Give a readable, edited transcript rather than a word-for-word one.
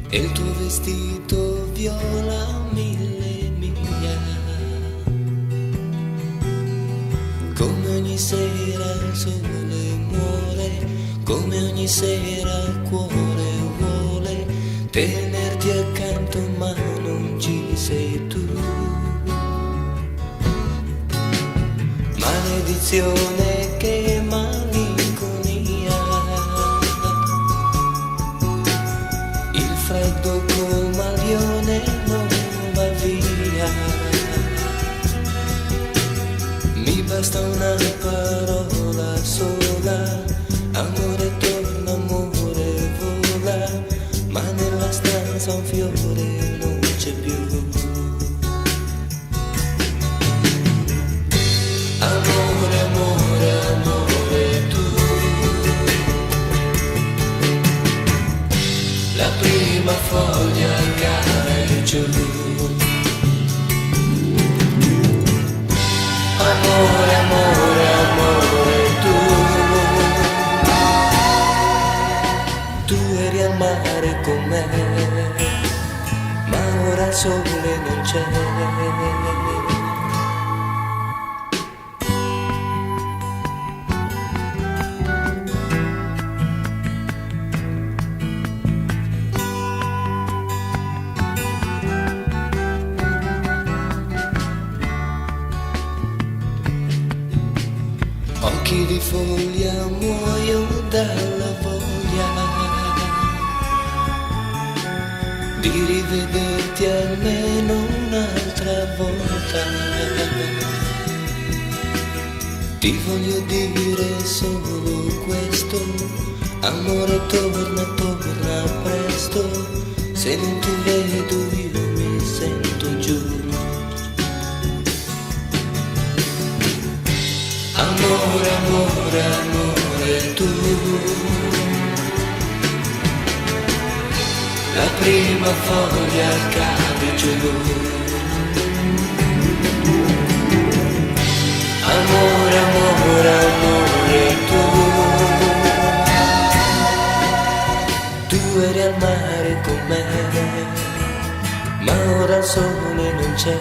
e il tuo vestito viola mille miglia. Come ogni sera il sole muore, come ogni sera il cuore vuole tenerti accanto, ma non ci sei tu. Maledizione, che malinconia, il freddo comaglione non va via. Mi basta una parola sola, amore torna, amore vola, ma nella stanza un fiore non c'è più. Amore, amore, amore tu, la prima foglia cade giù. Amore, amore, amore tu eri al mare con me, ma ora il sole non c'è. Occhi di foglia, muoio dalla voglia di rivederti almeno un'altra volta. Ti voglio dire solo questo, amore torna, torna presto, se non ti vedo io mi sento giù. Amore, amore, amore tu, la prima foglia cade giù. Amore, amore, amore tu eri al mare con me, ma ora il sole non c'è.